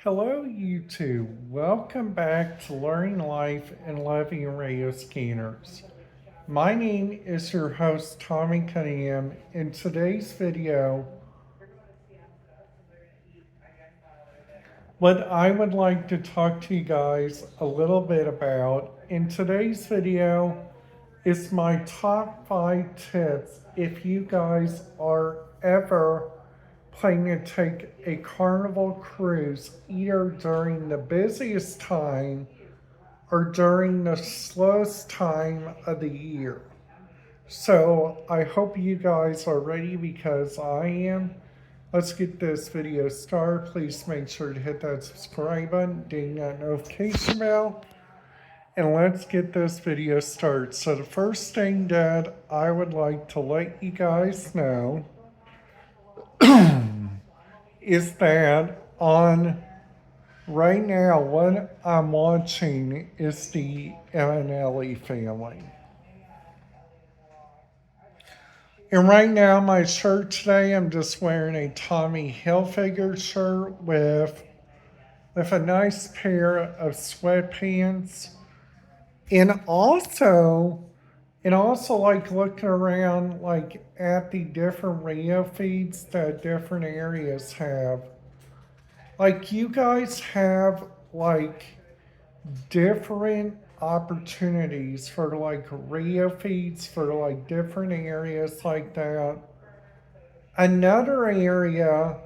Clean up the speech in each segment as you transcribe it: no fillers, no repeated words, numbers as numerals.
Hello, YouTube. Welcome back to Learning Life and Loving Radio Scanners. My name is your host, Tommy Cunningham. In today's video, what I would like to talk to you guys a little bit about in today's video is my top 5 tips if you guys are ever planning to take a carnival cruise either during the busiest time or during the slowest time of the year. So I hope you guys are ready because I am. Let's get this video started. Please make sure to hit that subscribe button, ding that notification bell, and let's get this video started. So the first thing that I would like to let you guys know is that on right now what I'm watching is the Evanelli family. And right now, my shirt today, I'm just wearing a Tommy Hilfiger shirt with a nice pair of sweatpants. And also like looking around like at the different radio feeds that different areas have. Like you guys have like different opportunities for like radio feeds for like different areas like that. Another area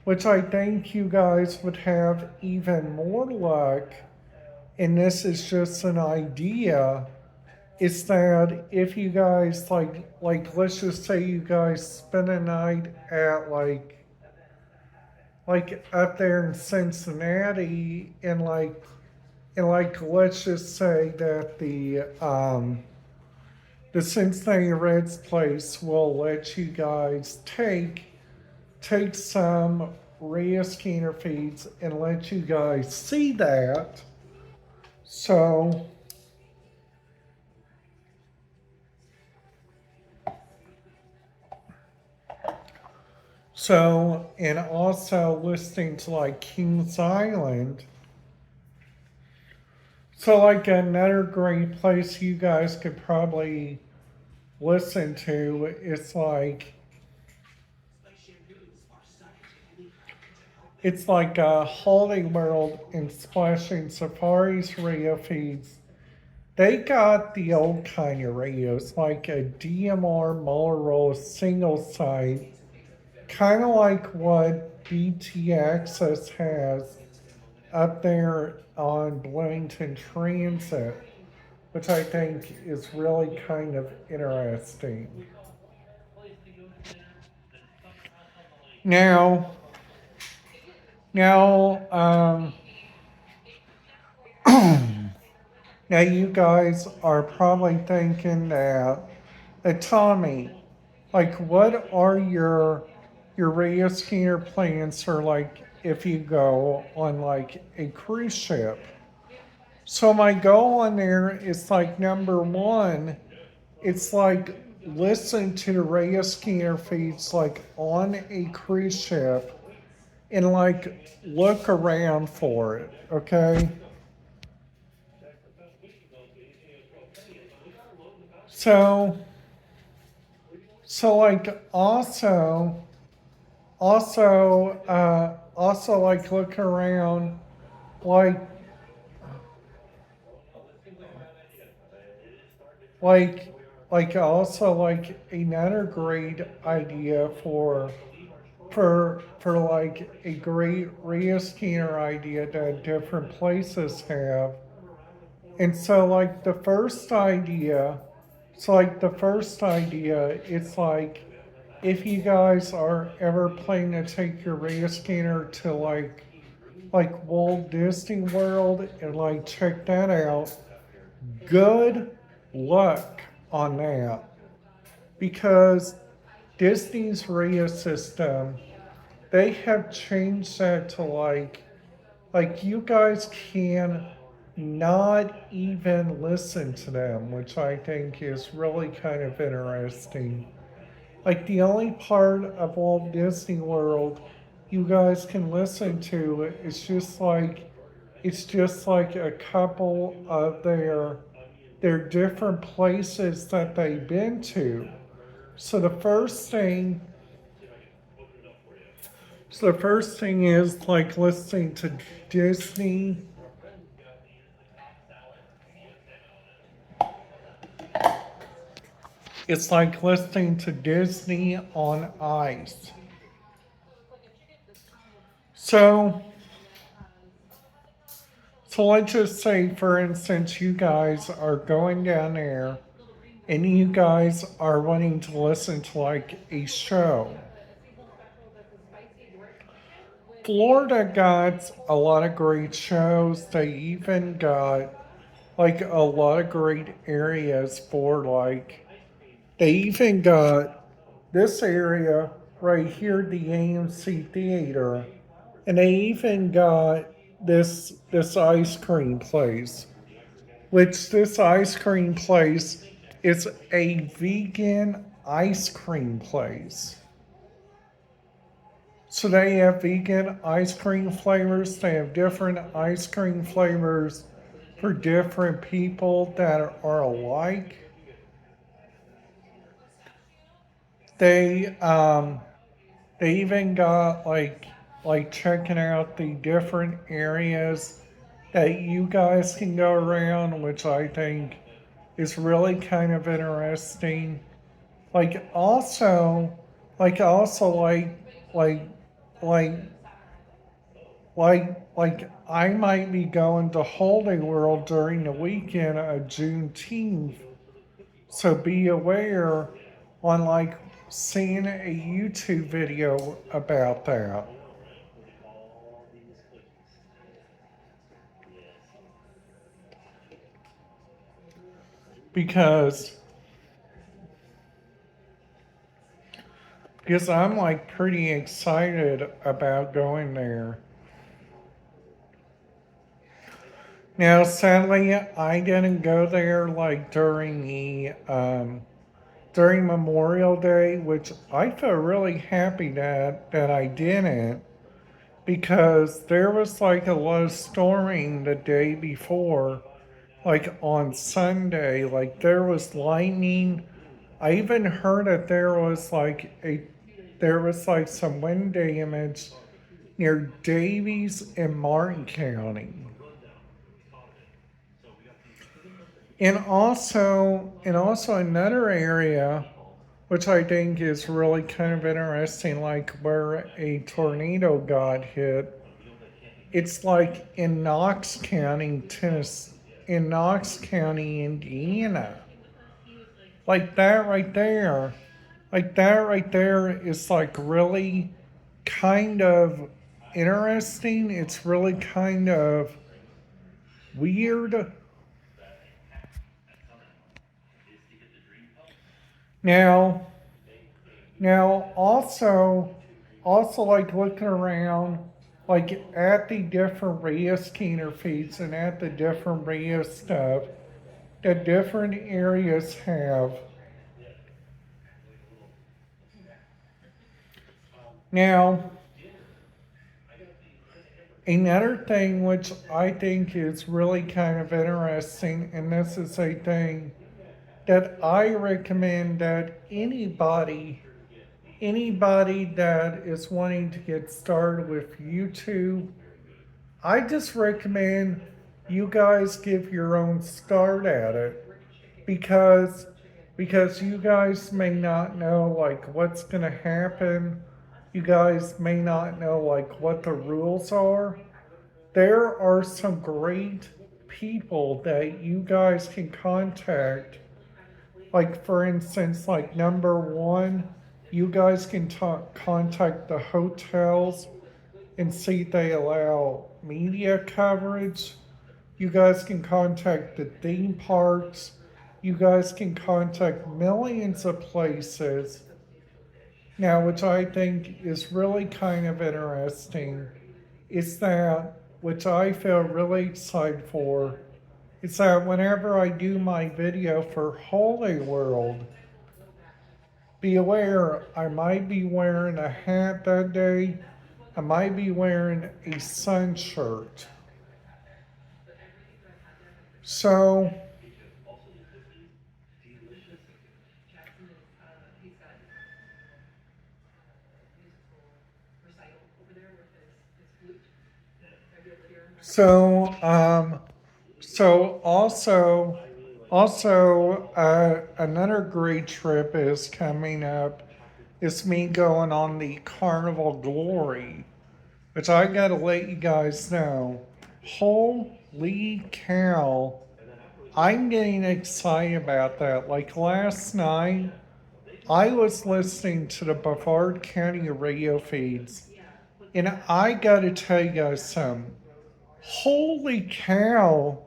which I think you guys would have even more luck, and this is just an idea, is that if you guys like let's just say you guys spend a night at like up there in Cincinnati and let's just say that the Cincinnati Reds place will let you guys take some radio scanner feeds and let you guys see that. So and also listening to like Kings Island. So like another great place you guys could probably listen to is like it's like Holiday World and Splashing Safari's radio feeds. They got the old kind of radios, like a DMR Motorola single site, kind of like what BT Access has up there on Bloomington Transit, which I think is really kind of interesting. Now, now, now you guys are probably thinking that, Tommy, like, what are your radio scanner plans for like if you go on like a cruise ship? So my goal on there is like number one, it's like listen to the radio scanner feeds like on a cruise ship and like look around for it, okay? So like also like looking around like like also like another great idea for like a great radio scanner idea that different places have. And so like the first idea, it's like if you guys are ever planning to take your radio scanner to like Walt Disney World and like check that out, good luck on that because Disney's radio system, they have changed that to like you guys can not even listen to them, which I think is really kind of interesting. Like the only part of Walt Disney World you guys can listen to. It's just like a couple of their different places that they've been to. So the first thing is like listening to Disney. It's like listening to Disney on Ice. So, so let's just say, for instance, you guys are going down there and you guys are wanting to listen to like a show. Florida got a lot of great shows. They even got like a lot of great areas for like, they even got this area right here, the AMC Theater, and they even got this ice cream place, which this ice cream place is a vegan ice cream place. So they have vegan ice cream flavors. They have different ice cream flavors for different people that are alike. They they even got like checking out the different areas that you guys can go around, which I think is really kind of interesting. Like also, like like like I might be going to Holy World during the weekend of Juneteenth, so be aware on like seeing a YouTube video about that. because because I'm like pretty excited about going there. Now, sadly, I didn't go there like during Memorial Day, which I feel really happy that I didn't, because there was like a lot of storming the day before, like on Sunday, like there was lightning. I even heard that there was like some wind damage near Davies and Martin County. And also another area which I think is really kind of interesting, like where a tornado got hit. It's like in Knox County, Tennessee, in Knox County, Indiana. Like that right there. Like that right there is like really kind of interesting. It's really kind of weird. Now, now also like looking around like at the different radio scanner feeds and at the different radio stuff that different areas have. Now, another thing which I think is really kind of interesting, and this is a thing that I recommend that anybody that is wanting to get started with YouTube, I just recommend you guys give your own start at it, because you guys may not know like what's going to happen. You guys may not know like what the rules are. There are some great people that you guys can contact. Like for instance, like number one, you guys can contact the hotels and see if they allow media coverage. You guys can contact the theme parks. You guys can contact millions of places. Now, which I think is really kind of interesting, is that, which I feel really excited for, is that whenever I do my video for Holy World, be aware I might be wearing a hat that day. I might be wearing a sun shirt. So, so, um, so also, another great trip is coming up. It's me going on the Carnival Glory, which I gotta let you guys know. Holy cow. I'm getting excited about that. Like last night, I was listening to the Brevard County radio feeds, and I gotta tell you guys something. Holy cow,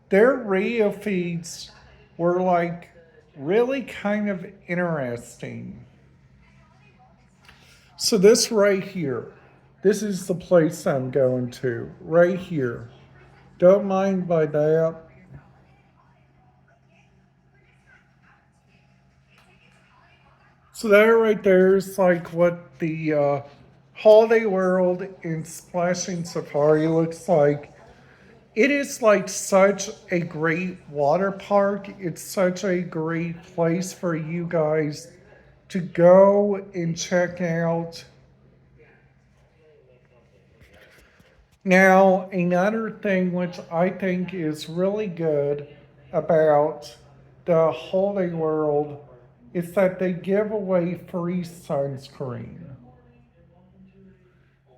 their radio feeds were like really kind of interesting. So, this right here, this is the place I'm going to, right here. Don't mind by that. So that right there is like what the Holiday World in Splashing Safari looks like. It is like such a great water park. It's such a great place for you guys to go and check out. Now, another thing which I think is really good about the Holiday World is that they give away free sunscreen.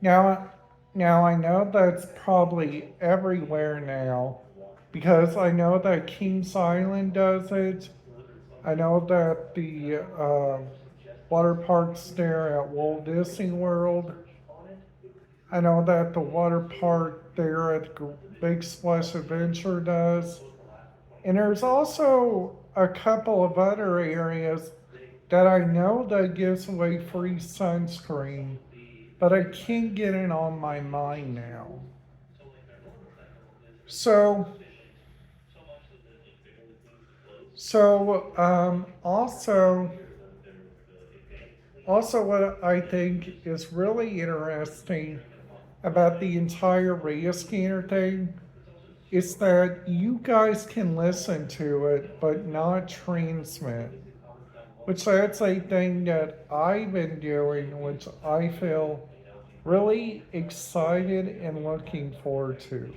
Now, now I know that's probably everywhere now because I know that Kings Island does it. I know that the water parks there at Walt Disney World. I know that the water park there at Big Splash Adventure does. And there's also a couple of other areas that I know that gives away free sunscreen, but I can't get it on my mind now. So, so, what I think is really interesting about the entire radio scanner thing is that you guys can listen to it but not transmit, which that's a thing that I've been doing, which I feel really excited and looking forward to.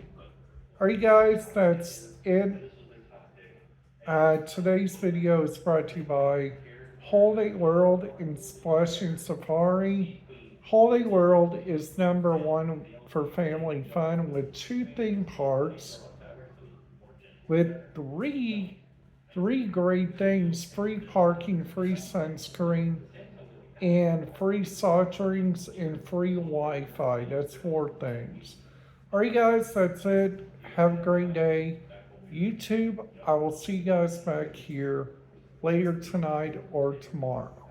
Are you guys? That's it. Today's video is brought to you by Holiday World and Splashing Safari. Holiday World is number one for family fun with two theme parks with three great things: free parking, free sunscreen, and free soft drinks and free Wi-Fi. That's four things. All right, guys, that's it. Have a great day. YouTube, I will see you guys back here later tonight or tomorrow.